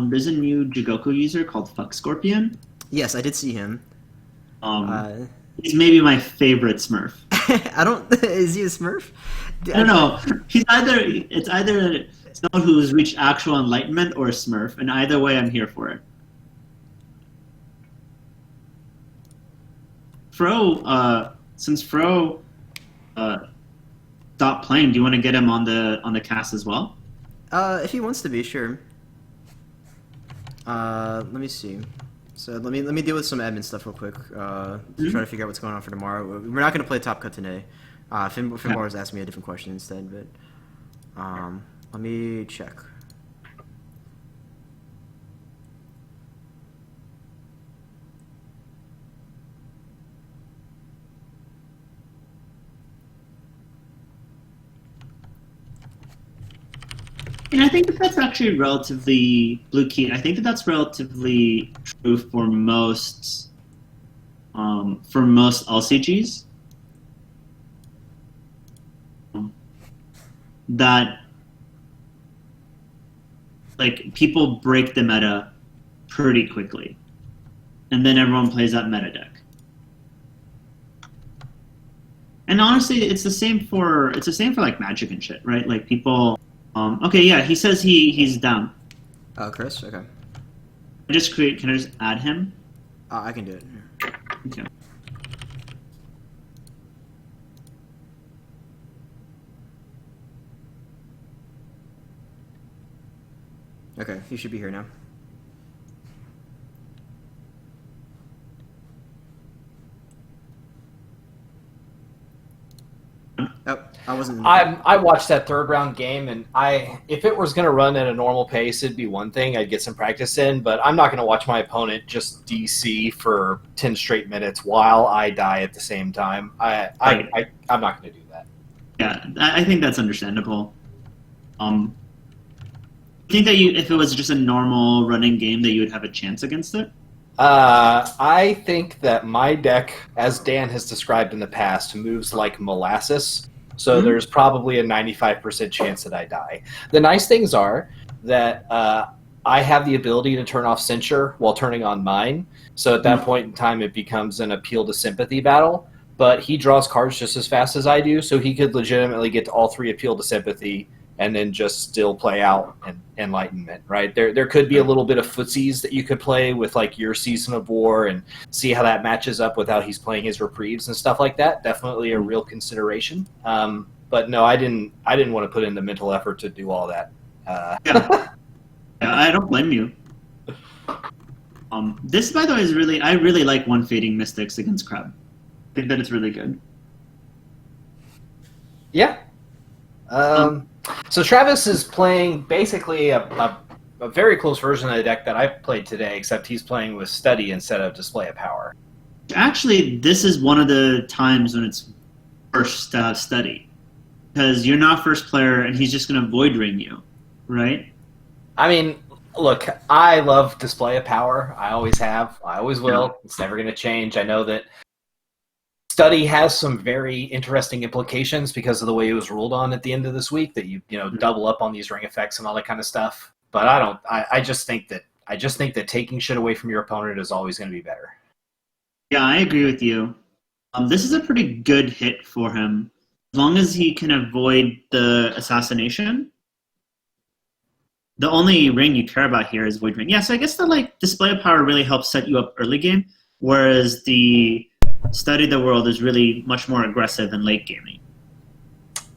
there's a new Jigoku user called Fuck Scorpion. Yes, I did see him. He's maybe my favorite Smurf. I don't. Is he a Smurf? I don't know. It's either someone who's reached actual enlightenment or a Smurf, and either way, I'm here for it. Since Fro stopped playing, do you want to get him on the cast as well? If he wants to be, sure. Let me see. So let me deal with some admin stuff real quick. To try to figure out what's going on for tomorrow. We're not going to play Top Cut today. Finbar was asking me a different question instead, but let me check. And I think that's actually relatively Blue Key. I think that's relatively true for most LCGs. That like people break the meta pretty quickly, and then everyone plays that meta deck. And honestly, it's the same for like Magic and shit, right? Like people. Okay, yeah, he says he's down. Oh, Chris. Okay. Can I just add him? I can do it. Okay. Okay, he should be here now. Oh, I wasn't. I watched that third round game, and if it was going to run at a normal pace, it'd be one thing. I'd get some practice in, but I'm not going to watch my opponent just DC for 10 straight minutes while I die at the same time. I'm not going to do that. Yeah, I think that's understandable. I think that if it was just a normal running game, that you would have a chance against it. I think that my deck, as Dan has described in the past, moves like molasses. So there's probably a 95% chance that I die. The nice things are that I have the ability to turn off Censure while turning on mine. So at that point in time, it becomes an appeal to sympathy battle. But he draws cards just as fast as I do, so he could legitimately get to all three appeal to sympathy and then just still play out Enlightenment, right? There could be a little bit of footsies that you could play with like your Season of War and see how that matches up with how he's playing his reprieves and stuff like that. Definitely a real consideration. But no, I didn't want to put in the mental effort to do all that. Yeah, I don't blame you. This, by the way, I really like one Fading Mystics against Crab. I think that it's really good. Yeah. So Travis is playing basically a very close version of the deck that I played today, except he's playing with Study instead of Display of Power. Actually, this is one of the times when it's first Study. Because you're not first player, and he's just going to Void Ring you, right? I mean, look, I love Display of Power. I always have. I always will. It's never going to change. I know that Study has some very interesting implications because of the way it was ruled on at the end of this week, that you double up on these ring effects and all that kind of stuff. But I just think that taking shit away from your opponent is always going to be better. Yeah, I agree with you. This is a pretty good hit for him. As long as he can avoid the assassination. The only ring you care about here is Void Ring. Yeah, so I guess the Display of Power really helps set you up early game, whereas the Study the World is really much more aggressive in late gaming.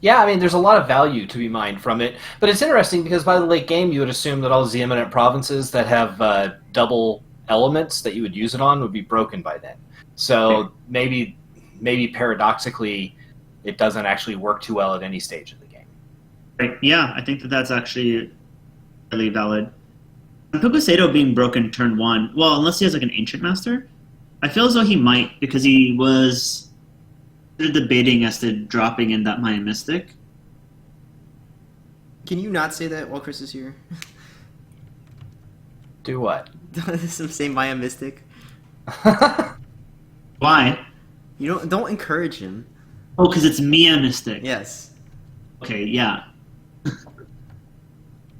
Yeah, I mean, there's a lot of value to be mined from it. But it's interesting because by the late game, you would assume that all the eminent provinces that have double elements that you would use it on would be broken by then. So maybe paradoxically, it doesn't actually work too well at any stage of the game. Right. Yeah, I think that's actually really valid. Pukuseto being broken turn one, well, unless he has an Ancient Master, I feel as though he might, because he was debating as to dropping in that Maya Mystic. Can you not say that while Chris is here? Do what? Say Maya Mystic. Why? You don't encourage him. Oh, because it's Mia Mystic. Yes. Okay, yeah.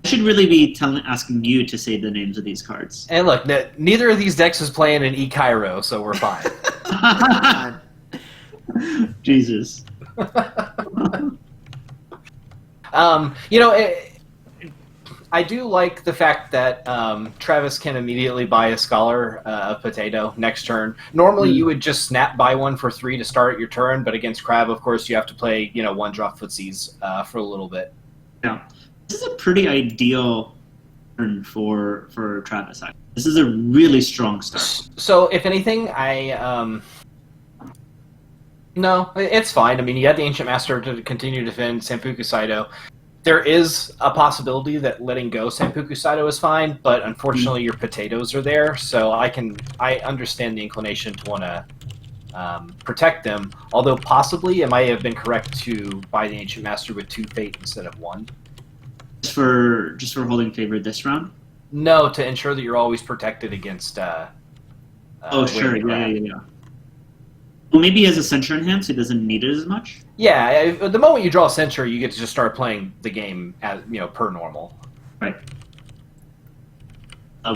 should really be asking you to say the names of these cards. And look, neither of these decks is playing an E-Cairo, so we're fine. God. Jesus. I do like the fact that Travis can immediately buy a Scholar of Potato next turn. Normally, you would just snap buy one for 3 to start your turn, but against Crab, of course, you have to play 1-drop footsies for a little bit. Yeah, this is a pretty ideal turn for Travis. This is a really strong start. So, if anything, no, it's fine. I mean, you had the Ancient Master to continue to defend Senpuku Saito. There is a possibility that letting go Senpuku Saito is fine, but unfortunately your potatoes are there, so I understand the inclination to want to protect them, although possibly it might have been correct to buy the Ancient Master with 2 fate instead of 1. Just for holding favor this round? No, to ensure that you're always protected against sure, yeah. Well, maybe he has a Censure in hand, so he doesn't need it as much? Yeah, the moment you draw a Censure, you get to just start playing the game as per normal. Right.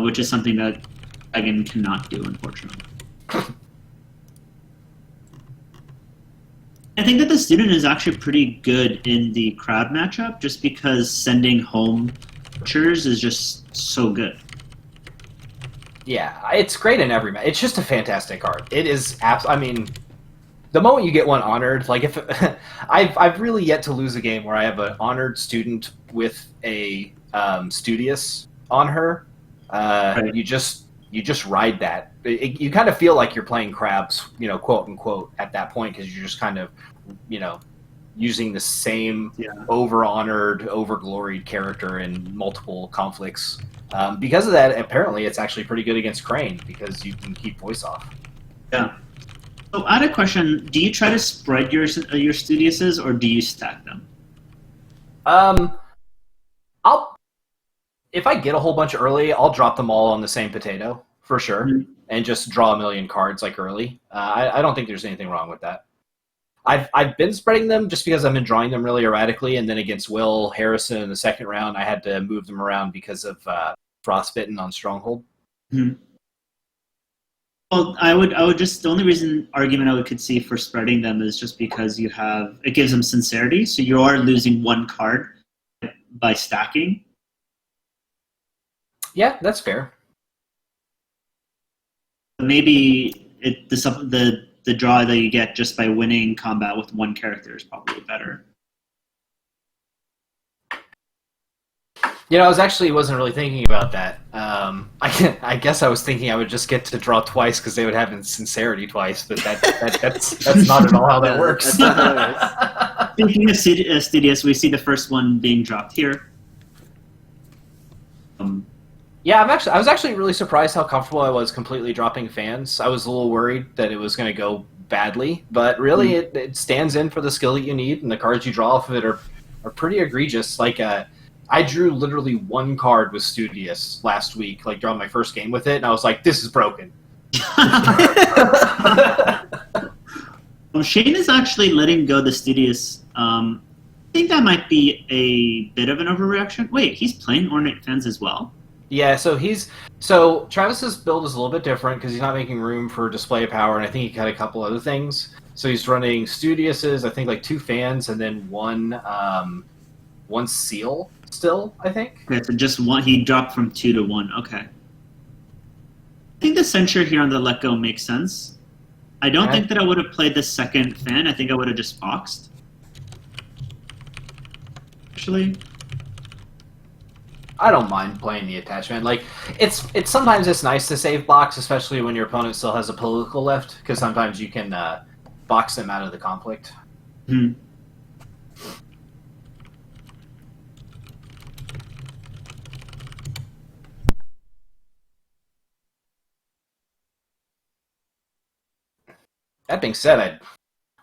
Which is something that Dragon cannot do, unfortunately. I think that the student is actually pretty good in the Crab matchup, just because sending home Butchers is just so good. Yeah, it's great in every match. It's just a fantastic card. It is the moment you get one honored, like if I've really yet to lose a game where I have an honored student with a Studious on her. Right. You just ride that. You kind of feel like you're playing Crabs, quote unquote, at that point, because you're just kind of, using the same over-honored, over-gloried character in multiple conflicts. Because of that, apparently it's actually pretty good against Crane, because you can keep voice off. Yeah. So I had a question. Do you try to spread your Studiouses, or do you stack them? If I get a whole bunch early, I'll drop them all on the same potato, for sure, and just draw a million cards like early. I don't think there's anything wrong with that. I've been spreading them just because I've been drawing them really erratically, and then against Will Harrison in the second round, I had to move them around because of Frostbitten on Stronghold. Mm-hmm. Well, I would just, the only argument I could see for spreading them is just because it gives them sincerity, so you are losing one card by stacking. Yeah, that's fair. Maybe the draw that you get just by winning combat with one character is probably better. I wasn't really thinking about that. I guess I was thinking I would just get to draw twice because they would have sincerity twice, but that's not at all how that works. Speaking of Studious, we see the first one being dropped here. Yeah, I was actually really surprised how comfortable I was completely dropping fans. I was a little worried that it was going to go badly, but really it stands in for the skill that you need, and the cards you draw off of it are pretty egregious. Like, I drew literally one card with Studious last week, like drawing my first game with it, and I was like, this is broken. Well, Shane is actually letting go the Studious. I think that might be a bit of an overreaction. Wait, he's playing Ornate Fans as well? Yeah, so Travis's build is a little bit different because he's not making room for display power, and I think he got a couple other things. So he's running Studiouses, I think like 2 fans, and then one seal still, I think. Okay, so just one. He dropped from 2 to 1. Okay. I think the censure here on the let go makes sense. I don't think that I would have played the second fan. I think I would have just boxed. Actually. I don't mind playing the attachment. Like, it's sometimes it's nice to save blocks, especially when your opponent still has a political left, because sometimes you can box them out of the conflict. Hmm. That being said, I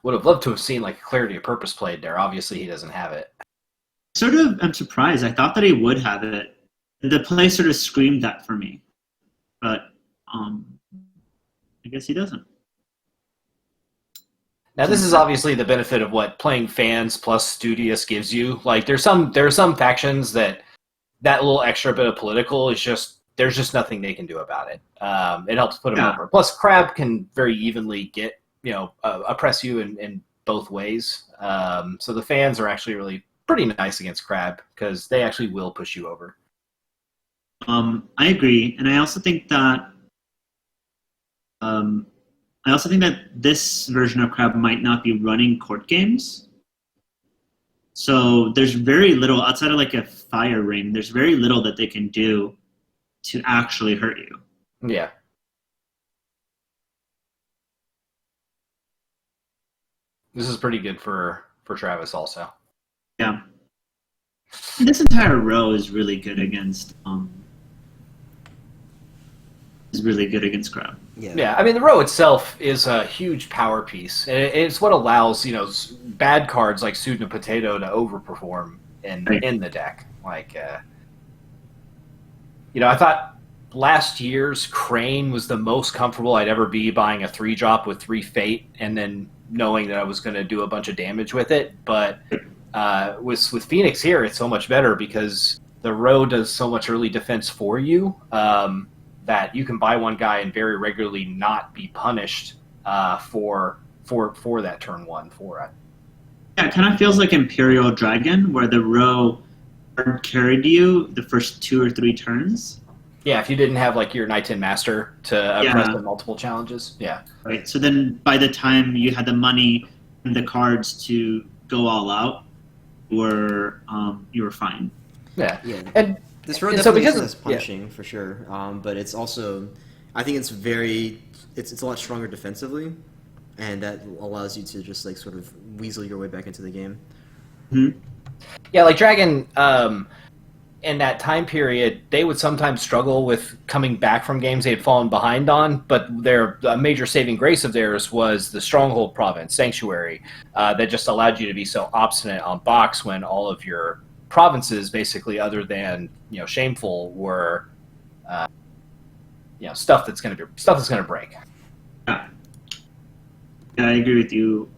would have loved to have seen like Clarity of Purpose played there. Obviously, he doesn't have it. I'm surprised. I thought that he would have it. The play sort of screamed that for me, but I guess he doesn't. Now, this is obviously the benefit of what playing fans plus Studious gives you. Like, there are some factions that that little extra bit of political is just there's just nothing they can do about it. It helps put them Yeah. over. Plus, Crab can very evenly get oppress you in both ways. So the fans are actually really pretty nice against Crab because they actually will push you over. I agree, and I also think that this version of Crab might not be running court games. So there's very little outside of like a fire ring. There's very little that they can do to actually hurt you. Yeah. This is pretty good for Travis also. Yeah. This entire row is really good against Crab. Yeah, I mean the row itself is a huge power piece. It's what allows bad cards like Sudna Potato to overperform in the deck. Like, I thought last year's Crane was the most comfortable I'd ever be buying a 3-drop with 3 Fate and then knowing that I was going to do a bunch of damage with it. But with Phoenix here, it's so much better because the row does so much early defense for you. That you can buy one guy and very regularly not be punished for that turn 1 for it. Yeah, it kind of feels like Imperial Dragon, where the row carried you the first 2 or 3 turns. Yeah, if you didn't have like your Knight 10 Master to press the multiple challenges. Yeah. Right. So then by the time you had the money and the cards to go all out, you were fine. Yeah. Yeah. And this row and definitely because is punishing for sure, but it's also, I think it's a lot stronger defensively, and that allows you to just like sort of weasel your way back into the game. Mm-hmm. Yeah, like Dragon, in that time period, they would sometimes struggle with coming back from games they had fallen behind on, but a major saving grace of theirs was the Stronghold Province, Sanctuary, that just allowed you to be so obstinate on box when all of your provinces, basically, other than Shameful, were stuff that's going to break. Yeah, I agree with you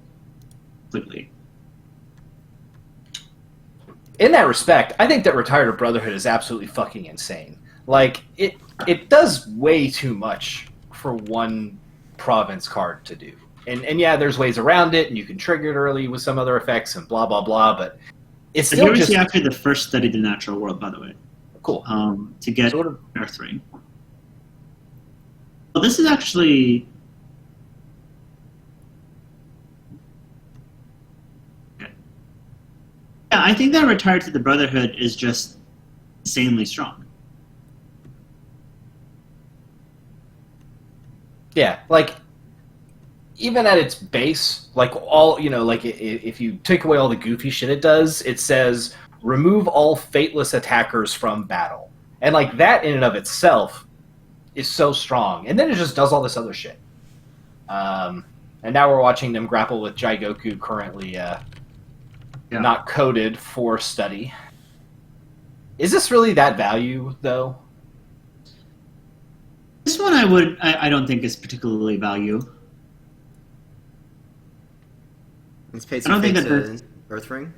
completely. In that respect, I think that Retired of Brotherhood is absolutely fucking insane. Like it does way too much for one province card to do. And yeah, there's ways around it, and you can trigger it early with some other effects and blah blah blah, but it's still here we just see actually the first Study the Natural World, by the way. Cool. To get sort of Earth Ring. Well, this is actually okay. Yeah, I think that Retired to the Brotherhood is just insanely strong. Yeah, like even at its base, like all like if you take away all the goofy shit it does, it says remove all fateless attackers from battle, and like that in and of itself is so strong. And then it just does all this other shit. And now we're watching them grapple with Jigoku, currently not coded for study. Is this really that value though? This one I don't think is particularly value. He's paid I don't think to Earth Ring.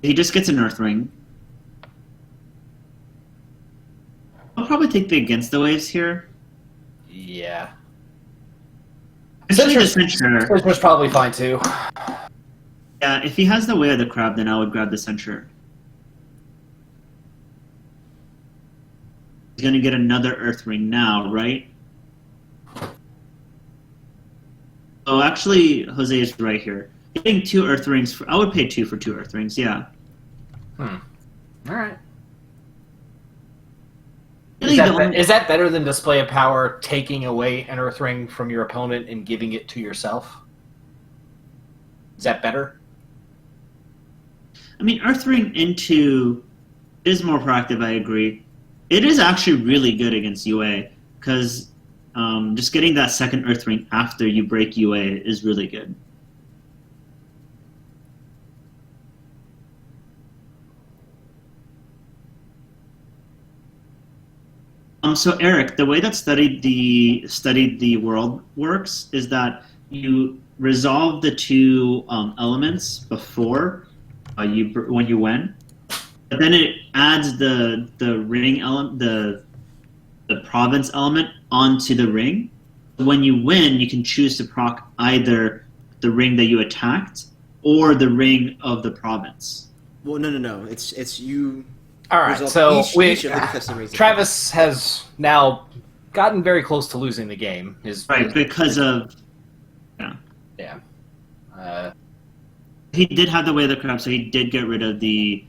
He just gets an Earth Ring. I'll probably take the Against the Waves here. Yeah. Censure was probably fine too. Yeah, if he has the Way of the Crab, then I would grab the Censure. He's going to get another Earth Ring now, right? Oh, actually, Jose is right here. Getting 2 Earth Rings, I would pay 2 for 2 Earth Rings, yeah. All right. Really Is that better than Display of Power, taking away an Earth Ring from your opponent and giving it to yourself? Is that better? I mean, Earth Ring into is more proactive, I agree. It is actually really good against UA, because just getting that second Earth Ring after you break UA is really good. So Eric, the way that studied the world works is that you resolve the 2 elements before when you win, but then it adds the ring element, the province element onto the ring. When you win, you can choose to proc either the ring that you attacked or the ring of the province. Well, no. It's you. All right, Result- so each of the custom rings Travis has now gotten very close to losing the game. Right, because of yeah. He did have the way of the crab, so he did get rid of the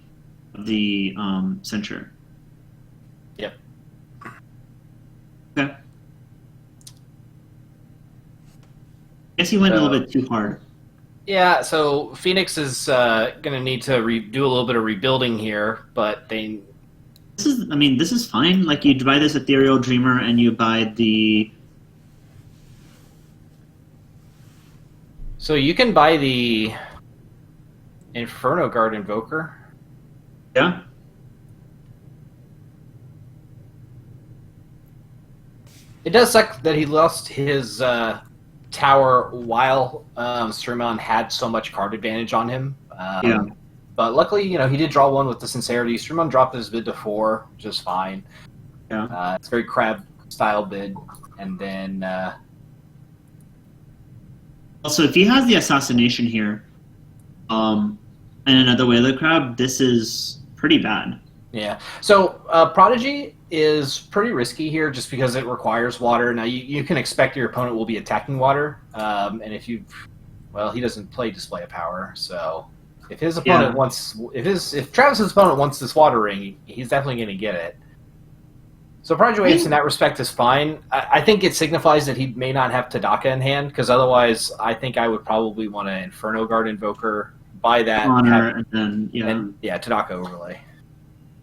censure. Yep. Okay. Guess he went a little bit too hard. Yeah, so Phoenix is going to need to do a little bit of rebuilding here, but this is fine. Like, you buy this Ethereal Dreamer and you buy the... So you can buy the Inferno Guard Invoker. Yeah? It does suck that he lost his tower while Sruman had so much card advantage on him. Yeah. But luckily, he did draw one with the Sincerity. Sruman dropped his bid to 4, which is fine. Yeah. It's a very crab-style bid. And then... Also, if he has the Assassination here, and another Way of the Crab, this is pretty bad. Yeah. So Prodigy is pretty risky here just because it requires water. Now, you can expect your opponent will be attacking water. And if he doesn't play Display of Power, so... If his opponent if Travis's opponent wants this water ring, he's definitely going to get it. So Prodigy Waves in that respect is fine. I think it signifies that he may not have Tadaka in hand, because otherwise I think I would probably want to Inferno Guard Invoker, buy that, Honor, and Tadaka overlay.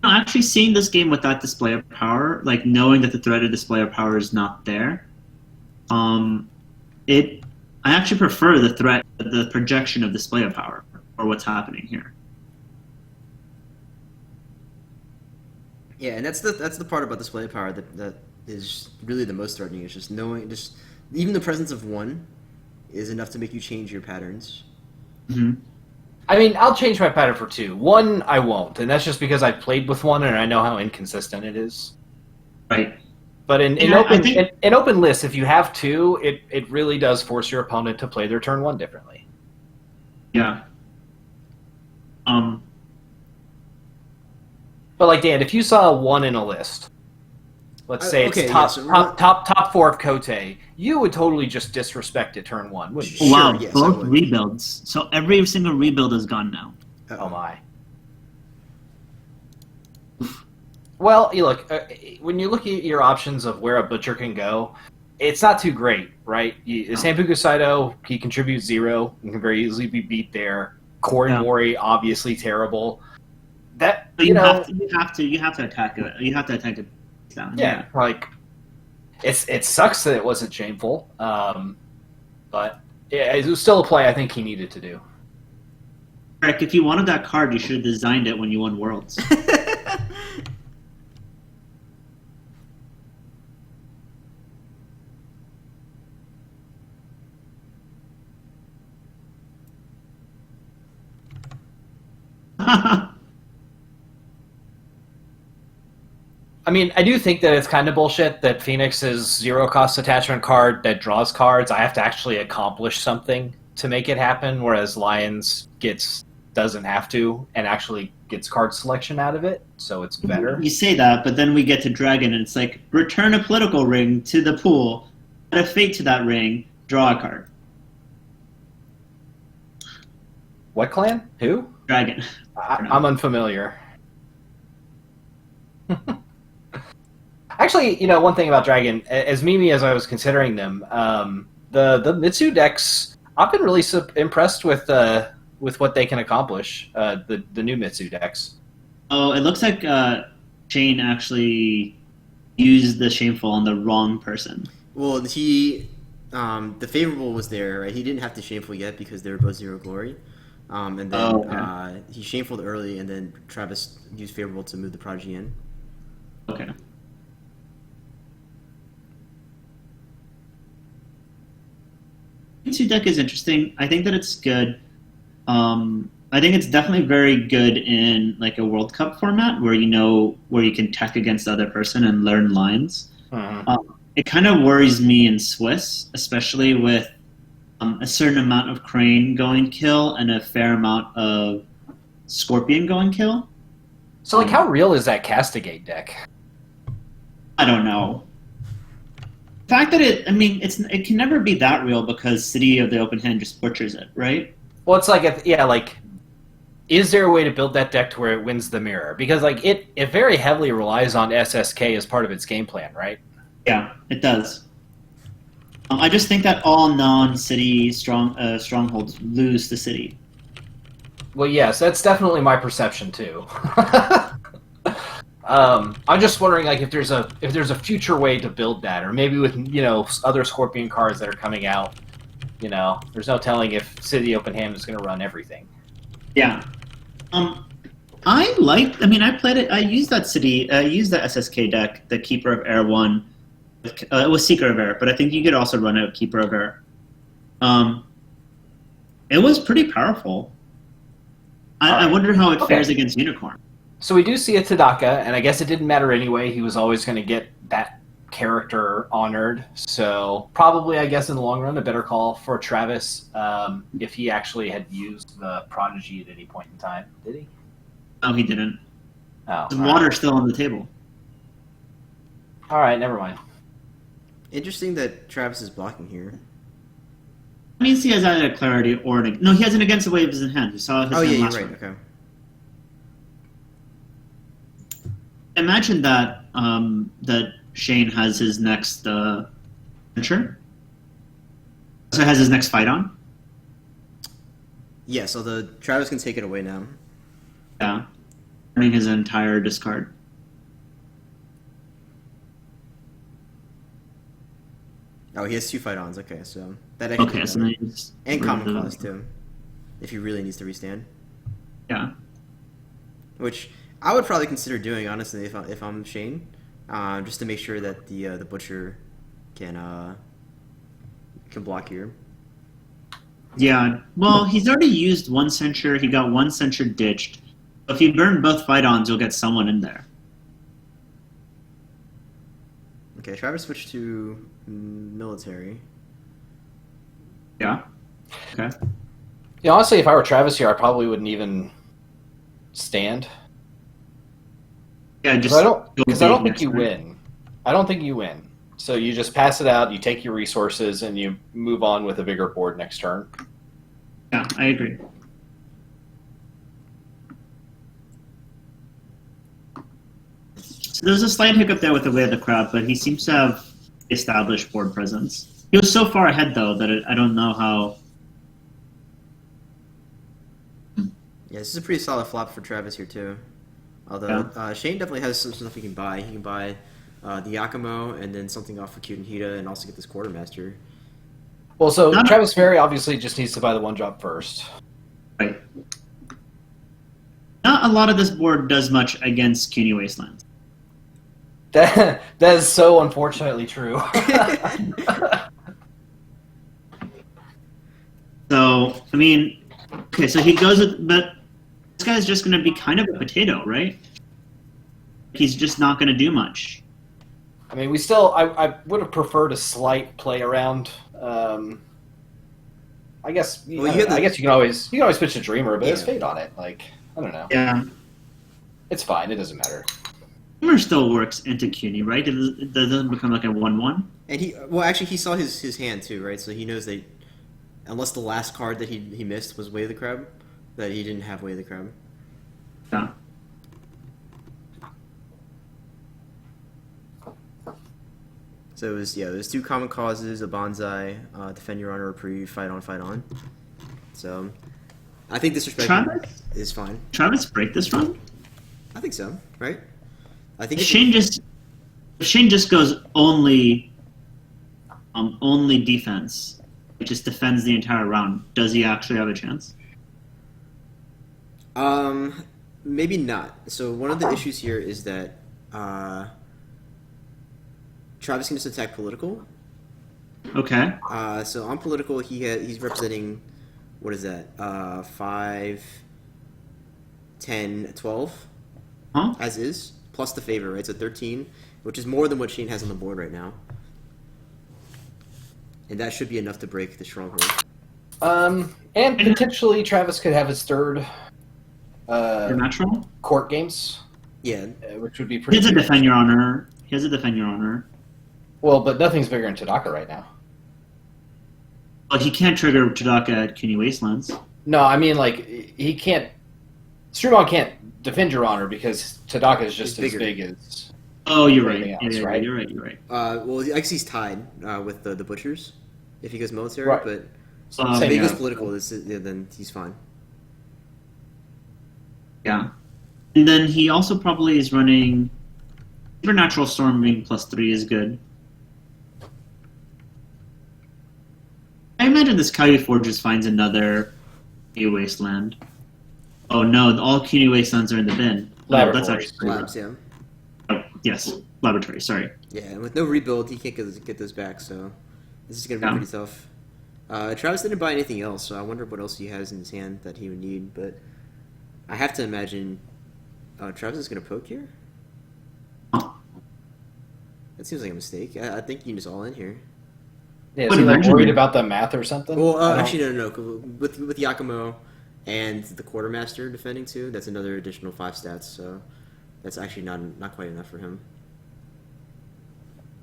Actually, seeing this game with that Display of Power, like knowing that the threat of Display of Power is not there, I actually prefer the projection of Display of Power, or what's happening here. Yeah, and that's the part about Display of Power that is really the most threatening. It's just knowing, even the presence of 1 is enough to make you change your patterns. Mm-hmm. I mean, I'll change my pattern for 2. 1, I won't, and that's just because I've played with 1 and I know how inconsistent it is. Right. But in open lists, if you have 2, it really does force your opponent to play their turn 1 differently. Yeah. But like Dan, if you saw 1 in a list, let's say it's top 4 of Kote, you would totally just disrespect it turn 1, wouldn't you? Wow, yes, both rebuilds. So every single rebuild is gone now. Oh my. Well, you look when you look at your options of where a butcher can go, it's not too great, right? Sampuku Saito, he contributes 0 and can very easily be beat there. Korin Mori, obviously terrible. That you have to attack it. You have to attack it down. Yeah, like it sucks that it wasn't shameful, but it was still a play I think he needed to do. Eric, if you wanted that card, you should have designed it when you won Worlds. I mean, I do think that it's kind of bullshit that Phoenix's 0-cost attachment card that draws cards, I have to actually accomplish something to make it happen, whereas Lions doesn't have to and actually gets card selection out of it, so it's better. You say that, but then we get to Dragon, and it's like, return a political ring to the pool, add a fate to that ring, draw a card. What clan? Who? Dragon. I'm unfamiliar. Actually, one thing about Dragon, as Mimi as I was considering them, the Mitsu decks, I've been really impressed with what they can accomplish. The new Mitsu decks. Oh, it looks like Shane actually used the Shameful on the wrong person. Well, the favorable was there, right? He didn't have to Shameful yet because they were both 0 glory. And then he Shamefuled early, and then Travis used favorable to move the Prodigy in. Okay. Mitsu deck is interesting. I think that it's good. I think it's definitely very good in like a World Cup format where you know where you can tech against the other person and learn lines. Mhm. It kind of worries me in Swiss, especially with a certain amount of Crane going kill and a fair amount of Scorpion going kill. So, like, how real is that Castigate deck? I don't know. The fact that it can never be that real because City of the Open Hand just butchers it, right? Well, it's like, like, is there a way to build that deck to where it wins the mirror? Because, like, it very heavily relies on SSK as part of its game plan, right? Yeah, it does. I just think that all non-city strongholds lose to City. Well, yes, that's definitely my perception too. I'm just wondering, like, if there's a future way to build that, or maybe with other Scorpion cards that are coming out. There's no telling if City Open Hand is going to run everything. Yeah. I played it. I used that City. I used that SSK deck, the Keeper of Air one. It was Seeker of Air, but I think you could also run a Keeper of Air. It was pretty powerful. I wonder how it fares against Unicorn. So we do see a Tadaka, and I guess it didn't matter anyway. He was always going to get that character honored. So probably, I guess, in the long run, a better call for Travis if he actually had used the Prodigy at any point in time. Did he? No, he didn't. Oh, The water's still on the table. All right, never mind. Interesting that Travis is blocking here. That means he has either a Clarity or an... No, he has an Against the Waves in hand. You saw his hand You're last right. round. Okay. Imagine that that Shane has his next venture. So has his next fight on. Yeah. So the Travis can take it away now. Yeah, earning his entire discard. Oh, he has 2 fight-ons. Okay, so that Okay, so then he's and Common Clause too, if he really needs to restand. Yeah. Which I would probably consider doing, honestly, if I'm Shane, just to make sure that the Butcher can block here. Yeah. Well, he's already used one censure. He got one censure ditched. If you burn both fight-ons, you'll get someone in there. Okay, Travis switched to military. Yeah. Okay. Yeah, honestly, if I were Travis here, I probably wouldn't even stand. Yeah, Because I don't think you win. I don't think you win. So you just pass it out, you take your resources, and you move on with a bigger board next turn. Yeah, I agree. So there's a slight hiccup there with the way of the crowd, but he seems to have established board presence. He was so far ahead, though, that I don't know how... Yeah, this is a pretty solid flop for Travis here, too. Although Shane definitely has some stuff he can buy. He can buy the Yakumo and then something off of Cute and Hida and also get this Quartermaster. Well, so Travis Ferry obviously just needs to buy the one drop first. Right. Not a lot of this board does much against CUNY Wastelands. That is so unfortunately true. So, I mean, okay, so he goes with, but this guy's just going to be kind of a potato, right? He's just not going to do much. I mean, I would have preferred a slight play around. I guess. I guess you can always pitch a Dreamer, but it's Fate on it. Like, I don't know. Yeah. It's fine. It doesn't matter. Dreamer still works into CUNY, right? It doesn't become like a 1/1. And he saw his hand too, right? So he knows that unless the last card that he missed was Way of the Crab, that he didn't have Way of the Crab. Yeah. So it was 2 common causes, a bonsai, defend your honor, reprieve, fight on. So I think disrespect is fine. Travis break this run? I think so, right? I think If Shane just goes only defense, it just defends the entire round. Does he actually have a chance? Maybe not. So one of the issues here is that Travis can just attack political. Okay. So on political, he's representing, what is that? 5, 10, 12, Huh? as is, plus the favor, right? So 13, which is more than what Shane has on the board right now. And that should be enough to break the stronghold. And potentially Travis could have his third Natural? court games, Yeah. which would be He pretty has a huge. defend your honor. He has a defend your honor. Well, but nothing's bigger than Tadaka right now. But he can't trigger Tadaka at CUNY Wastelands. No, I mean, like, he can't... Sruman can't defend your honor because Tadaka is just He's as bigger. big as... Oh, you're right. Everything else, Yeah, right? You're right. You're right. Well, I guess he's tied with the butchers if he goes military, Right. but Um, if he goes yeah. political, then he's fine. Yeah. And then he also probably is running Supernatural Storming +3 is good. I imagine this Kaiju Forge just finds another CUNY Wasteland. Oh no, all CUNY Wastelands are in the bin. Oh, that's Laboratories. actually Labs, yeah. Oh, yes, laboratory. Sorry. Yeah, and with no rebuild, he can't get those back, so this is going to be Yeah. pretty tough. Travis didn't buy anything else, so I wonder what else he has in his hand that he would need, but I have to imagine Travis is going to poke here? Huh. That seems like a mistake. I think you can just all in here. Yeah, But is he like imagine worried it. about the math or something? Well, I don't- actually, no. With Yakumo and the quartermaster defending too, that's another additional 5 stats. So that's actually not quite enough for him.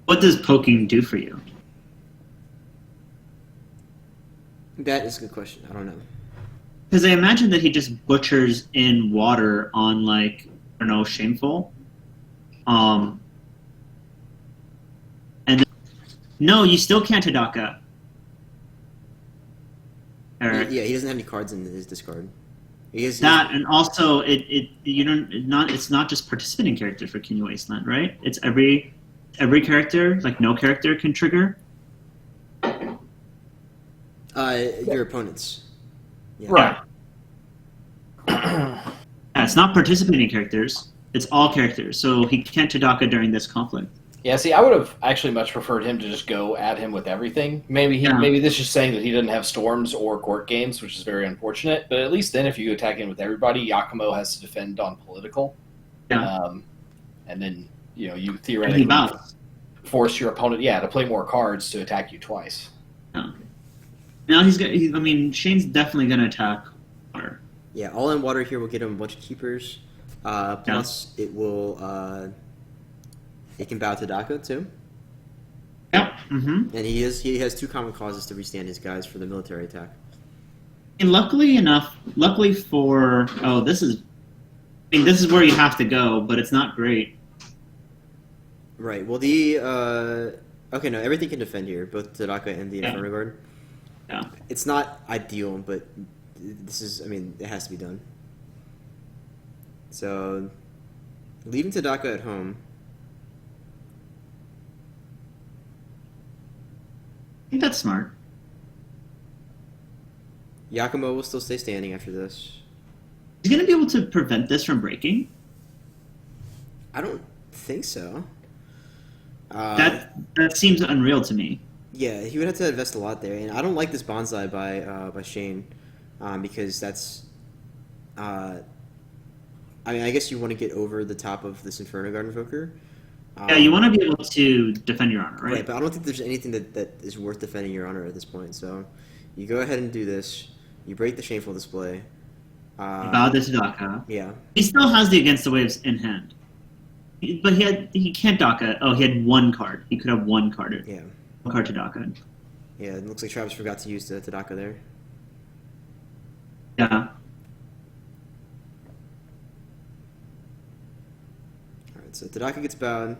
What does poking do for you? That is a good question. I don't know. Because I imagine that he just butchers in water on, like, I don't know, Shameful. And no, you still can't Tadaka. Or Yeah, he doesn't have any cards in his discard. He has that, and also it's not just participating characters for CUNY Wasteland, right? It's every character, like no character can trigger. your opponents. Yeah. Right. Yeah, it's not participating characters. It's all characters. So he can't Tadaka during this conflict. Yeah, see, I would have actually much preferred him to just go at him with everything. Maybe this is saying that he doesn't have storms or court games, which is very unfortunate. But at least then, if you attack him with everybody, Yakumo has to defend on political. Yeah. And then you And he theoretically bows. force your opponent, to play more cards to attack you twice. Yeah. Now Shane's definitely gonna attack water. Yeah, all in water here will get him a bunch of keepers. Plus, it can bow to Daka too, Yep. Mm-hmm. and he has 2 common causes to restand his guys for the military attack. And luckily for this is where you have to go, but it's not great. Right. Well, everything can defend here, both Tadaka and the Inferno Guard. Yeah. It's not ideal, but it has to be done. So, leaving Tadaka at home. I think that's smart. Yakumo will still stay standing after this. He's gonna be able to prevent this from breaking. I don't think so. That seems unreal to me. Yeah, he would have to invest a lot there, and I don't like this bonsai by Shane, because that's. I guess you want to get over the top of this Inferno Guard Invoker. Yeah, you want to be able to defend your honor, right? Right, but I don't think there's anything that is worth defending your honor at this point. So, you go ahead and do this. You break the Shameful Display. Bow to Tadaka. Yeah. He still has the Against the Waves in hand. But he can't Daka. Oh, he had 1 card. He could have 1 card. Yeah. 1 card to Daka. Yeah, it looks like Travis forgot to use the Tadaka there. Yeah. Alright, so Tadaka gets bowed.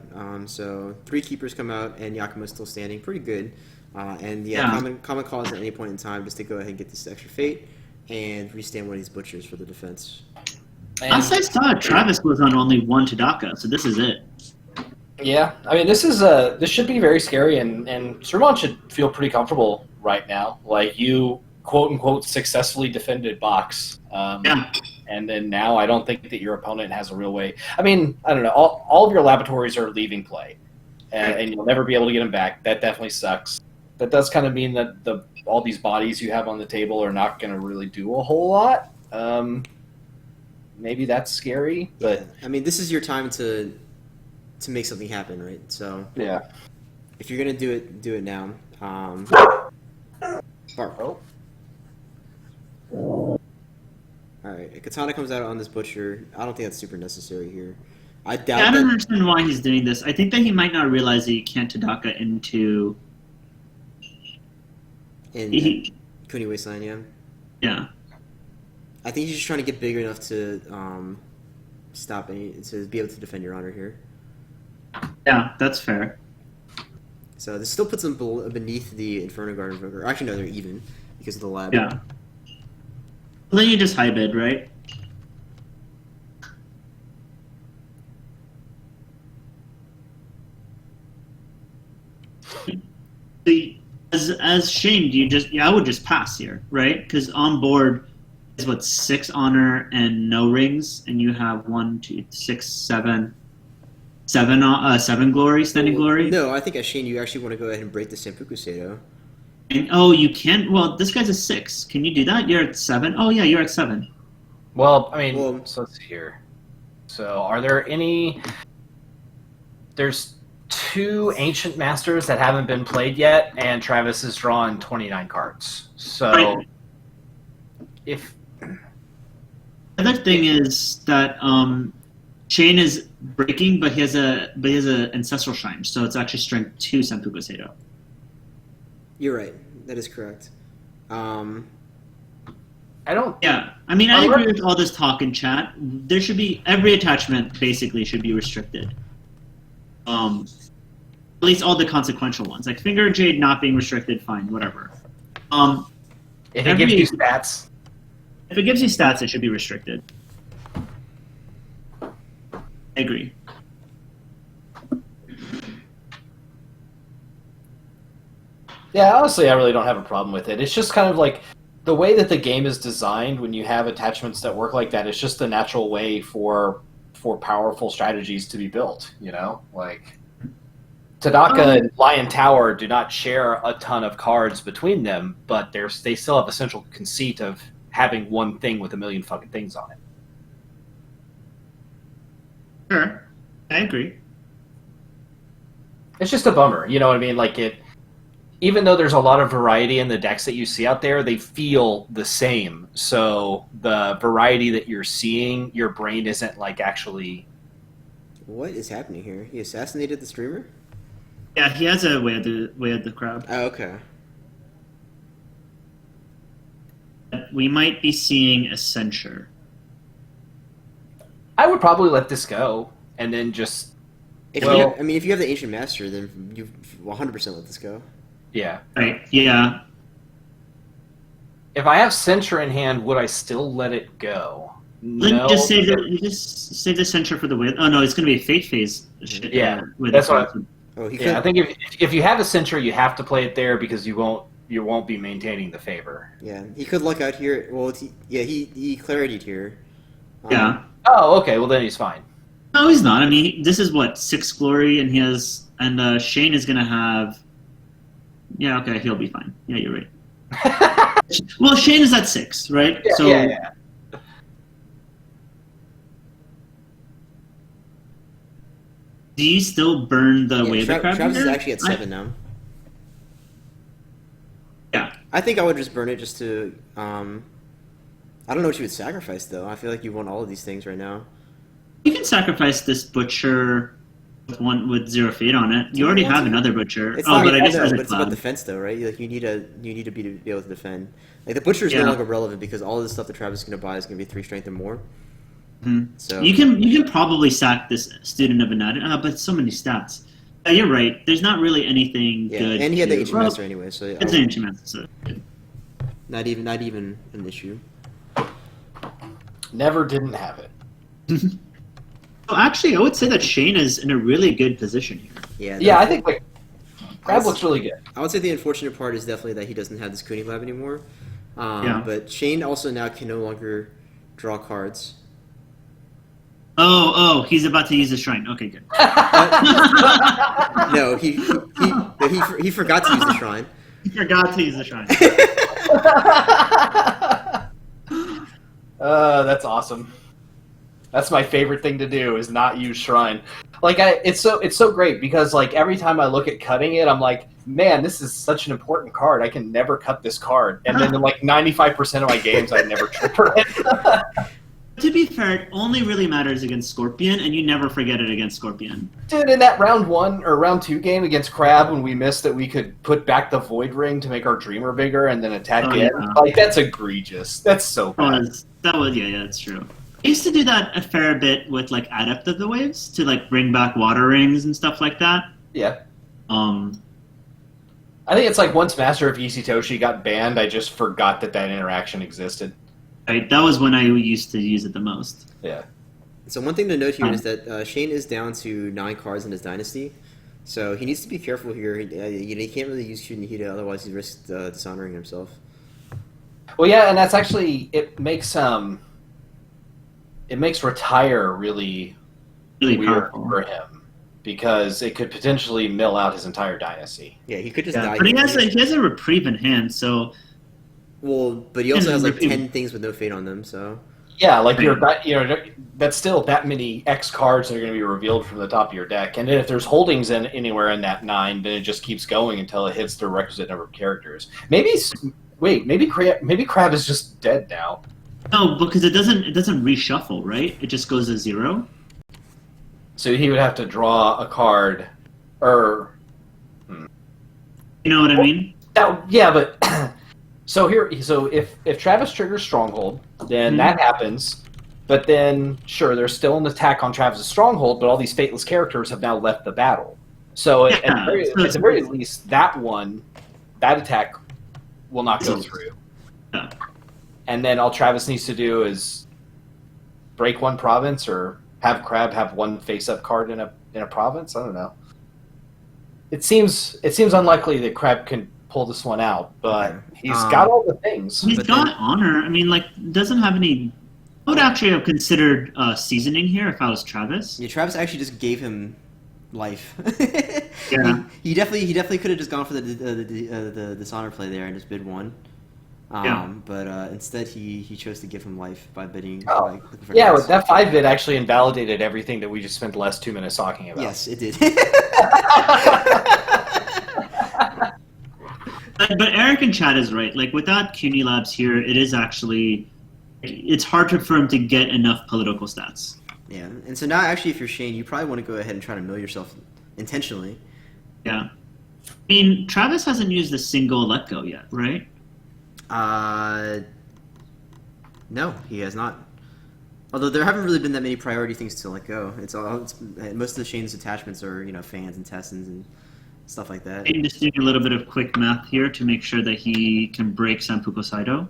So 3 keepers come out, and Yakumo's still standing. Pretty good. Common cause at any point in time just to go ahead and get this extra fate and restand one of these butchers for the defense. Last I saw, Travis was on only 1 Tadaka, so this is it. Yeah, this should be very scary, and Sruman should feel pretty comfortable right now. Like, you quote unquote successfully defended box. And then now I don't think that your opponent has a real way. I don't know. All of your laboratories are leaving play, and you'll never be able to get them back. That definitely sucks. That does kind of mean that all these bodies you have on the table are not going to really do a whole lot. maybe that's scary. But I mean, this is your time to make something happen, right? So yeah. if you're gonna do it now. Bark. Oh. Alright, a katana comes out on this butcher. I don't think that's super necessary here. I doubt Yeah, I that. don't understand why he's doing this. I think that he might not realize that you can't Tadaka into. In Kuni Wasteland, yeah. Yeah. I think he's just trying to get big enough to stop to be able to defend your honor here. Yeah, that's fair. So this still puts them beneath the Inferno Guard Invoker. Actually, no, they're even because of the lab. Yeah. Well, then you just hybrid, right? See, as Shane, do you just I would just pass here, right? Because on board is what 6 honor and no rings, and you have 1, 2, 6, 7, 7 glory, standing glory. No, I think as Shane, you actually want to go ahead and break the Senpuku Seido. And, oh, you can't. Well, this guy's a 6. Can you do that? You're at 7. Oh yeah, you're at 7. Well, I mean, so let's see here. So, are there any? There's 2 Ancient Masters that haven't been played yet, and Travis has drawn 29 cards. So, Right. if The other thing is that Shane is breaking, but he has a ancestral shine, so it's actually strength 2 Senpuku Seido. You're right. That is correct. I don't. Yeah, I mean, I agree with all this talk in chat. There should be every attachment basically should be restricted. At least all the consequential ones, like Finger of Jade not being restricted, fine, whatever. If it gives you stats, if it gives you stats, it should be restricted. I agree. yeah, honestly, I really don't have a problem with it. It's just kind of like the way that the game is designed. When you have attachments that work like that, it's just the natural way for powerful strategies to be built. You know, like Tadaka and Lion Tower do not share a ton of cards between them, but they still have the central conceit of having one thing with a million fucking things on it. Sure, I agree. It's just a bummer, you know what I mean? Like even though there's a lot of variety in the decks that you see out there, they feel the same. So the variety that you're seeing, your brain isn't like actually. What is happening here? He assassinated the streamer? Yeah, he has a way of the crowd. Oh, okay. We might be seeing a censure. I would probably let this go and then just. If you have the Ancient Master, then you 100% let this go. Yeah. Right. Yeah. If I have Censure in hand, would I still let it go? No. Just save the censure for the win. Oh no, it's going to be a fate phase. Yeah, that's what. I think if you have a Censure, you have to play it there because you won't be maintaining the favor. Yeah, he could luck out here. Well, he clarity'd here. Yeah. Oh, okay. Well, then he's fine. No, he's not. I mean, this is what 6 glory, and Shane is going to have. Yeah, okay, he'll be fine. Yeah, you're right. Well, Shane is at 6, right? Yeah, so, yeah. do you still burn the way of the crab? Travis is actually at 7 now. Yeah. I think I would just burn it just to. I don't know what you would sacrifice though. I feel like you want all of these things right now. You can sacrifice this butcher with 0 fate on it. You already have another butcher. It's but I guess it's about defense though, right? Like you need to be able to defend. Like the butcher is no longer relevant because all of the stuff that Travis is going to buy is going to be 3 strength and more. Mm-hmm. So you can probably sack this student of anatomy, but so many stats. You're right. There's not really anything good. And he had the Ancient Master anyway, so it's an Ancient Master. So. Not even an issue. Never didn't have it. Well, actually, I would say that Shane is in a really good position here. Yeah, I think Crab looks really good. I would say the unfortunate part is definitely that he doesn't have this Kuni Lab anymore. But Shane also now can no longer draw cards. Oh, he's about to use the shrine. Okay, good. No, he forgot to use the shrine. He forgot to use the shrine. That's awesome. That's my favorite thing to do is not use Shrine. Like it's so great because like every time I look at cutting it, I'm like, man, this is such an important card. I can never cut this card. And then in like 95% of my games, I never tripper it. To be fair, it only really matters against Scorpion, and you never forget it against Scorpion. Dude, in that round 1 or round 2 game against Crab, when we missed that we could put back the Void Ring to make our Dreamer bigger and then attack it, like that's egregious. That's so bad. That was yeah, that's true. I used to do that a fair bit with like Adept of the Waves to like bring back Water Rings and stuff like that. Yeah. I think it's like once Master of Isitoshi got banned, I just forgot that interaction existed. Right, that was when I used to use it the most. Yeah. So one thing to note here is that Shane is down to 9 cards in his Dynasty, so he needs to be careful here. He can't really use Shunihita, otherwise he risks dishonoring himself. Well, yeah, and that's actually it makes retire really weird powerful for him because it could potentially mill out his entire Dynasty. Yeah, he could just die. But he has a reprieve in hand, so. Well, but he also has like 10 things with no fate on them, so. Yeah, like that's still that many X cards that are going to be revealed from the top of your deck, and then if there's holdings anywhere in that 9, then it just keeps going until it hits the requisite number of characters. Maybe Crab is just dead now. No, because it doesn't reshuffle, right? It just goes to 0. So he would have to draw a card, or you know what I mean? Yeah, but. So if Travis triggers Stronghold, then that happens. But then, sure, there's still an attack on Travis' Stronghold, but all these Fateless characters have now left the battle. So at the very least, that attack will not go through. Yeah. And then all Travis needs to do is break 1 province or have Crab have 1 face-up card in a province. I don't know. It seems unlikely that Crab can pull this one out, but he's got all the things. He's got honor. I mean, like, doesn't have any. I would actually have considered seasoning here if I was Travis. Yeah, Travis actually just gave him life. Yeah, he definitely could have just gone for the dishonor play there and just bid 1. But instead he chose to give him life by bidding. Yeah, but that 5 bid actually invalidated everything that we just spent the last 2 minutes talking about. Yes, it did. But Eric and Chad is right. Like, without CUNY Labs here, it is actually... It's hard for him to get enough political stats. Yeah, and so now actually if you're Shane, you probably want to go ahead and try to mill yourself intentionally. Yeah. I mean, Travis hasn't used a single let go yet, right? No, he has not. Although there haven't really been that many priority things to let go. Most of Shane's attachments are, fans and Tessins and stuff like that. I'm just doing a little bit of quick math here to make sure that he can break Sanpuku Saido.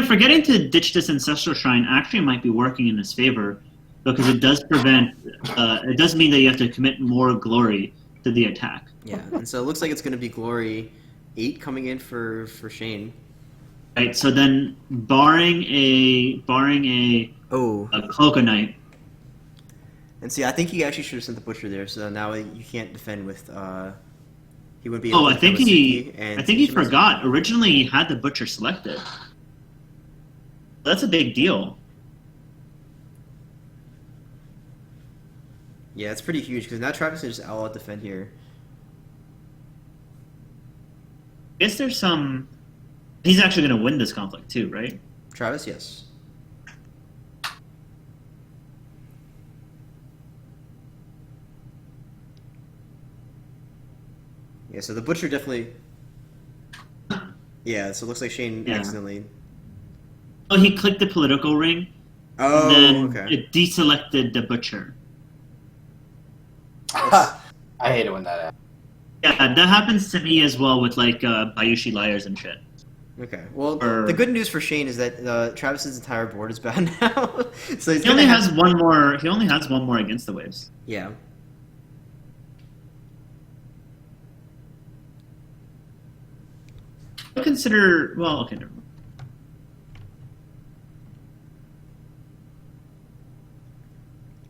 Forgetting to ditch this Ancestral Shrine actually might be working in his favor, because it does prevent. It does mean that you have to commit more glory to the attack. Yeah, and so it looks like it's going to be glory 8 coming in for Shane. Right. So then, barring a Cloak Knight. And see, I think he actually should have sent the Butcher there, so now you can't defend with. He wouldn't be able to defend with Suki, I think he forgot. Originally, he had the Butcher selected. That's a big deal. Yeah, it's pretty huge, because now Travis can just all-out defend here. I guess there's some... He's actually going to win this conflict too, right? Travis, yes. Yeah, so the Butcher definitely... Yeah, so it looks like Shane accidentally... Oh, he clicked the political ring. Oh, and then okay. it deselected the Butcher. I hate it when that happens. Yeah, that happens to me as well with like Bayushi Liars and shit. Okay. Well, the good news for Shane is that Travis's entire board is bad now. So he only has one more. He only has one more against the Waves. Yeah. I consider. Well, okay, never mind.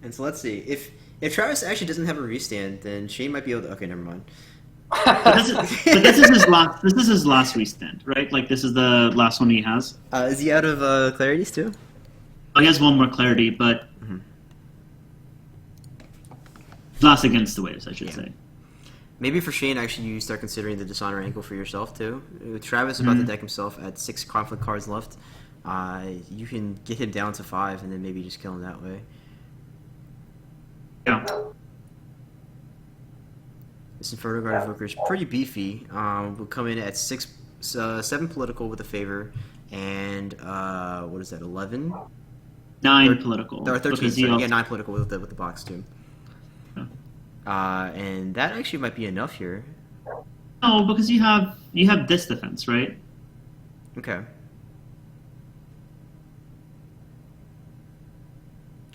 And so let's see if Travis actually doesn't have a restand, then Shane might be able to. Okay, never mind. But this is his last. This is his last restand, right? Like this is the last one he has. Is he out of clarities too? Oh, he has one more clarity, but Lost against the waves, I should Yeah. say. Maybe for Shane, actually, you start considering the dishonor angle for yourself too. Travis is about to deck himself at 6 conflict cards left. You can get him down to 5, and then maybe just kill him that way. Yeah. This Inferno Guard Evoker is pretty beefy. Will come in at 7 political with a favor, and what is that? 11. 9 political. Or 13. Because Sorry, yeah, 9 political with the box too. Yeah. And that actually might be enough here. No, because you have this defense, right? Okay.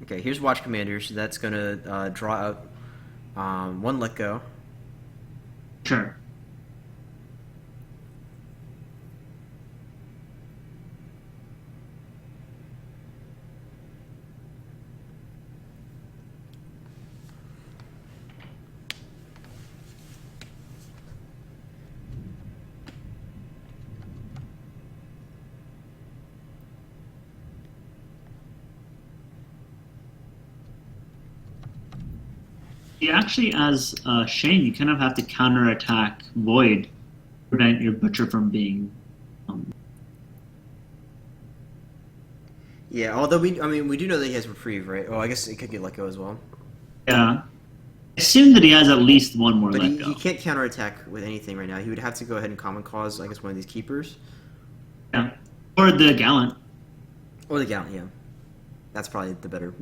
Okay, here's Watch Commander, so that's gonna draw out 1 let go. Sure. You actually, as Shane, you kind of have to counterattack Void, prevent your Butcher from being. Yeah, although we do know that he has reprieve, right? Oh, I guess it could get let go as well. Yeah. I assume that he has at least one more But let he go. can't counterattack with anything right now. He would have to go ahead and common cause, I guess, one of these keepers. Yeah. Or the Gallant. Or the Gallant, yeah. That's probably the better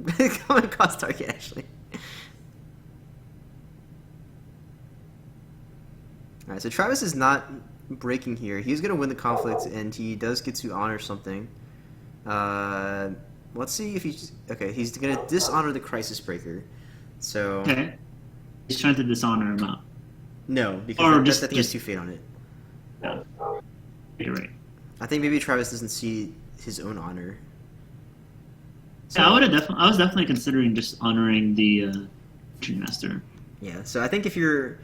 common cause target, actually. Alright, so Travis is not breaking here. He's going to win the conflict, and he does get to honor something. Let's see if he's... Okay, he's going to dishonor the Crisis Breaker. So... Okay. He's trying to dishonor him out. No, because Or that just- thing has 2 fate on it. Yeah. You're right. I think maybe Travis doesn't see his own honor. So, Yeah, I was definitely considering just honoring the Ancient Master. yeah, so I think if you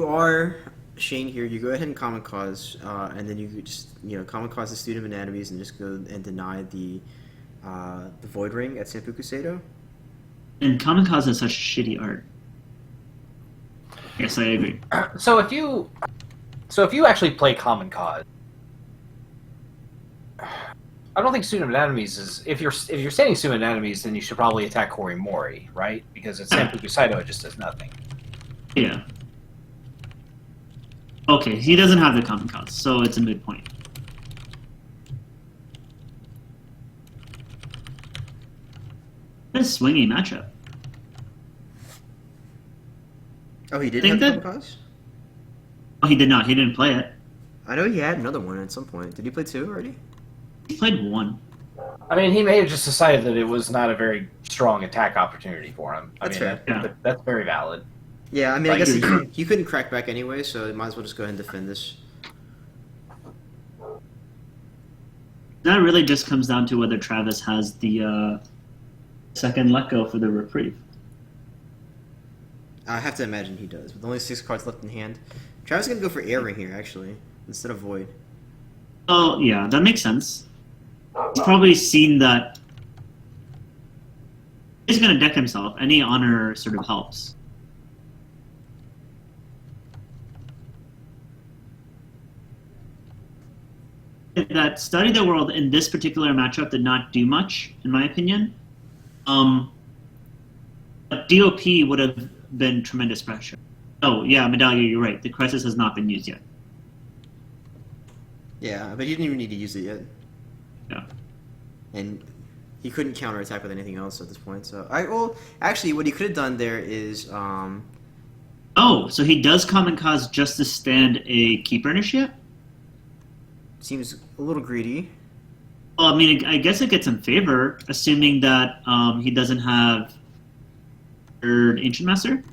are Shane here, you go ahead and common cause, and then you could just common cause the Student of Anatomies and just go and deny the Void Ring at Seppuku Sado. And Kamikaze is such shitty art. Yes, I agree. So if you actually play Common Cause, I don't think Student of Anatomies is. If you're standing Student of Anatomies, then you should probably attack Korimori, right? Because it's Seppuku Saido, it just does nothing. Yeah. Okay, he doesn't have the Kamikaze, so it's a moot point. What a swingy matchup. Oh, he did Think have the that- common cause? Oh, he did not. He didn't play it. I know he had another one at some point. Did he play 2 already? He played 1. I mean, he may have just decided that it was not a very strong attack opportunity for him. That's fair. That's very valid. Yeah, I mean, I Like, guess he couldn't crack back anyway, so might as well just go ahead and defend this. That really just comes down to whether Travis has the second let go for the reprieve. I have to imagine he does. With only 6 cards left in hand, Travis is gonna go for Air Ring here actually instead of Void. Oh, yeah, that makes sense. He's probably seen that he's going to deck himself. Any honor sort of helps. That Study the World in this particular matchup did not do much, in my opinion. But DOP would have been tremendous pressure. Oh, yeah, Medallia, you're right. The Crisis has not been used yet. Yeah, but he didn't even need to use it yet. Yeah. And he couldn't counterattack with anything else at this point. So well, actually, what he could have done there is Oh, so he does Common Cause just to stand a Keeper Initiate? seems a little greedy. Well, I mean, I guess it gets him favor, assuming that he doesn't have third Ancient Master.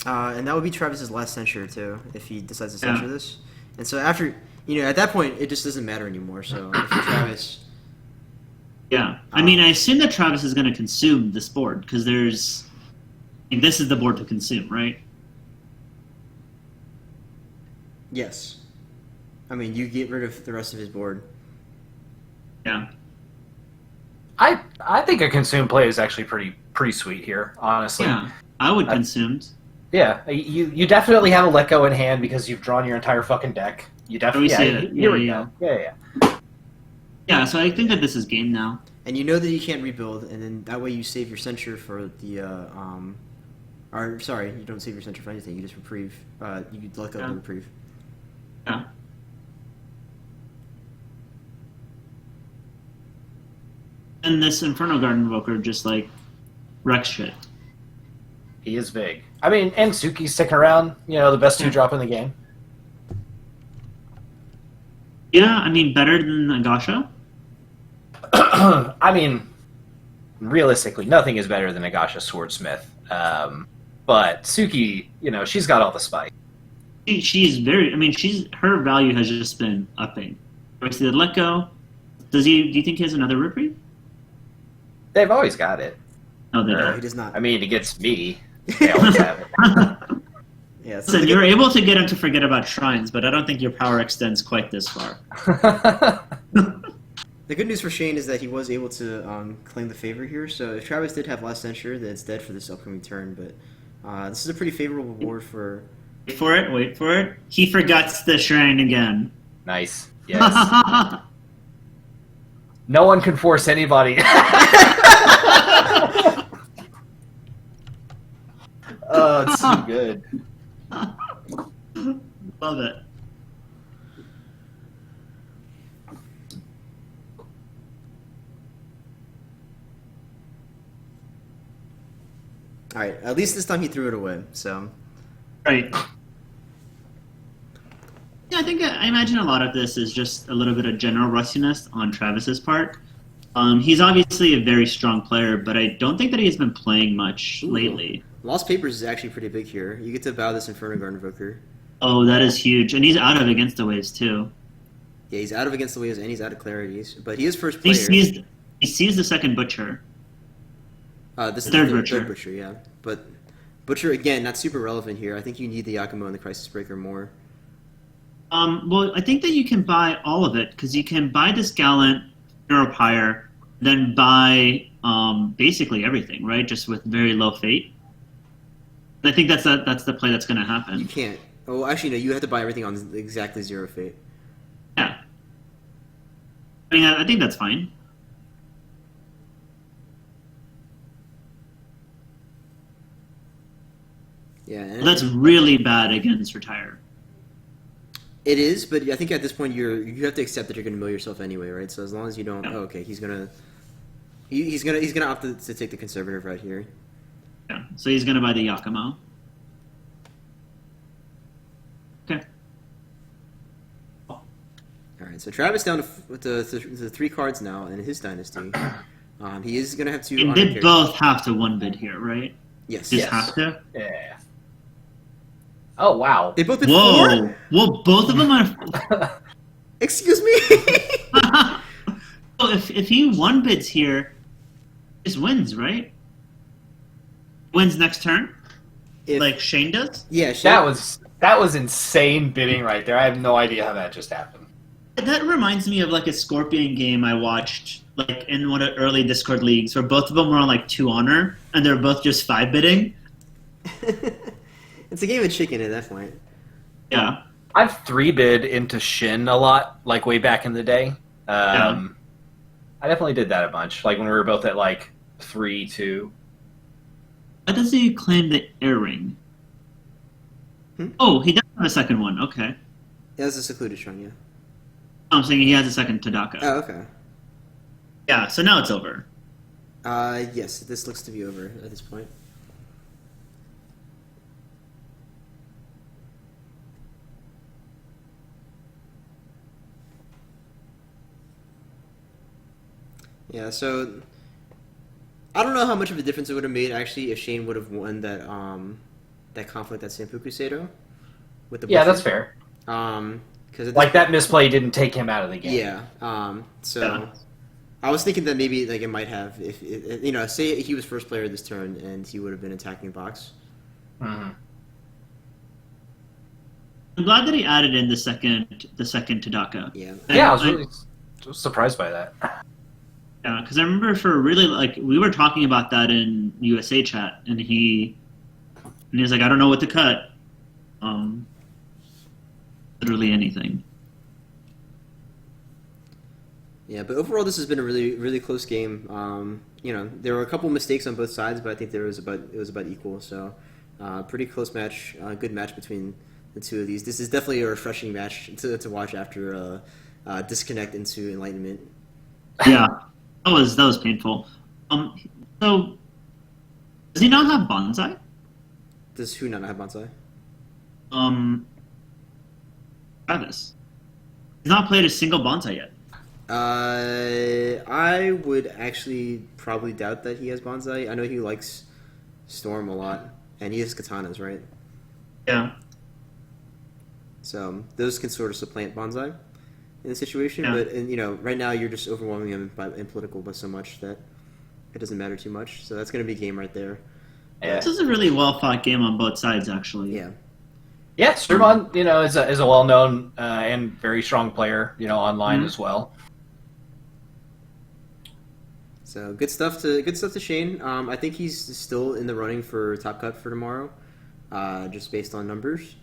And that would be Travis's last censure too, if he decides to Yeah. censure this. And so after, at that point, it just doesn't matter anymore. So if you're Travis, Yeah. I mean, I assume that Travis is going to consume this board, because this is the board to consume, right? yes. I mean, you get rid of the rest of his board. Yeah. I think a consume play is actually pretty pretty sweet here, honestly. Yeah, I would consumed. Yeah, you definitely have a let go in hand because you've drawn your entire fucking deck. You definitely see it. Here we Yeah. go. Yeah. Yeah, so I think that this is game now. And you know that you can't rebuild, and then that way you save your censure for the or sorry, you don't save your censure for anything. You just reprieve. You let go of the reprieve. Yeah. And this Inferno Garden Invoker just like wrecks shit. He is big. I mean, and Suki's sticking around. You know, the best 2-drop in the game. Yeah, I mean, better than Agasha. I mean, realistically, nothing is better than Agasha Swordsmith. But Suki, you know, she's got all the spice. She's very. I mean, her value has just been upping. Obviously, the let go. Do you think he has another reprieve? They've always got it. No, they No, don't. he does not. I mean, against me, they always have it. Yeah. So Listen, you're able to get him to forget about shrines, but I don't think your power extends quite this far. the good news for Shane is that he was able to claim the favor here. So if Travis did have last censure, then it's dead for this upcoming turn. But this is a pretty favorable board for. Wait for it. He forgets the shrine again. Nice. Yes. No one can force anybody. Oh, it's so good. Love it. All right. At least this time he threw it away. So. Right. Yeah, I imagine a lot of this is just a little bit of general rustiness on Travis's part. He's obviously a very strong player, but I don't think that he's been playing much lately. Lost Papers is actually pretty big here. You get to bow this Inferno Guard Invoker. Oh, that is huge. And he's out of Against the Waves, too. Yeah, he's out of Against the Waves and he's out of Clarities. But he is first He player. sees the second Butcher. This is Third the Butcher. third Butcher, yeah. But Butcher, again, not super relevant here. I think you need the Yakumo and the Crisis Breaker more. Well, I think that you can buy all of it, because you can buy this Gallant, Funeral Pyre, then buy basically everything, right? Just with very low fate. I think that's the play that's going to happen. You can't. Oh, actually, no. You have to buy everything on exactly 0 fate. Yeah. I mean, I think that's fine. Yeah. Well, that's really bad against Retire. It is, but I think at this point you have to accept that you're going to mill yourself anyway, right? So as long as you don't, okay, he's gonna opt to take the conservative right here. Yeah. So he's going to buy the Yakumo. Okay. All right, so Travis down with the 3 cards now in his dynasty. He is going to have to. And they both have to one bid here, right? Yes. Just have to. Yeah. Oh wow. They both bid Whoa! 4? Well, both of them are. Excuse me. Well, if he one bids here, just wins, right? Wins next turn, like Shane does. Yeah, Shane. That was insane bidding right there. I have no idea how that just happened. That reminds me of like a Scorpion game I watched like in one of the early Discord leagues where both of them were on like 2 honor and they're both just 5 bidding. It's a game of chicken at that point. Yeah. I've 3-bid into Shin a lot, like way back in the day. I definitely did that a bunch, like when we were both at like 3-2. Why does he claim the air ring? Oh, he does have a second one. Okay. Yeah, that's a secluded shrine, yeah. I'm saying he has a second Tadaka. Oh, okay. Yeah, so now it's over. Yes, this looks to be over at this point. Yeah, so I don't know how much of a difference it would have made actually if Shane would have won that that conflict at Senpuku Seido with the Yeah, Butcher. that's fair. Because Like that misplay didn't take him out of the game. Yeah. So I was thinking that maybe like it might have if you know, say he was first player this turn and he would have been attacking box. Mm-hmm. I'm glad that he added in the second Tadaka. Yeah. Yeah, I was really surprised by that. Yeah, because I remember for really like we were talking about that in USA chat, and he was like, I don't know what to cut. Um, literally anything. Yeah, but overall, this has been a really, really close game. There were a couple mistakes on both sides, but I think it was about equal. So, pretty close match, good match between the two of these. This is definitely a refreshing match to watch after disconnect into enlightenment. Yeah, that was painful. So does he not have bonsai? Does who not have bonsai? Um, Travis. He's not played a single bonsai yet. I would actually probably doubt that he has bonsai. I know he likes Storm a lot, and he has katanas, right? Yeah. So those can sort of supplant bonsai in the situation. Yeah. But right now you're just overwhelming him in political by so much that it doesn't matter too much. So that's going to be a game right there. Yeah. This is a really well fought game on both sides, actually. Yeah. Yeah, Sruman, is a well known and very strong player, online as well. So good stuff to Shane. I think he's still in the running for top cut for tomorrow, just based on numbers.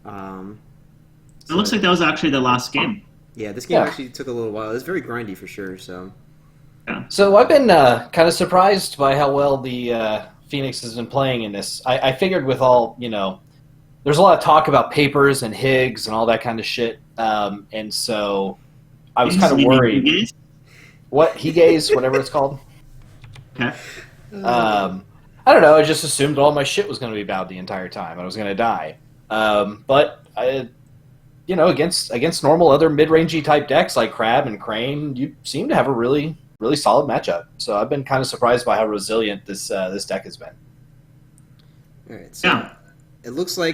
It looks like that was actually the last game. Yeah, this game actually took a little while. It was very grindy for sure. So. Yeah. So I've been kind of surprised by how well the Phoenix has been playing in this. I figured with all there's a lot of talk about papers and Higgs and all that kind of shit, and so I was kind of worried. What Higaze, whatever it's called. Okay. I don't know. I just assumed all my shit was going to be bad the entire time. I was going to die. But I, against normal other mid-rangey type decks like Crab and Crane, you seem to have a really, really solid matchup. So I've been kind of surprised by how resilient this deck has been. All right. So Yeah. it looks like.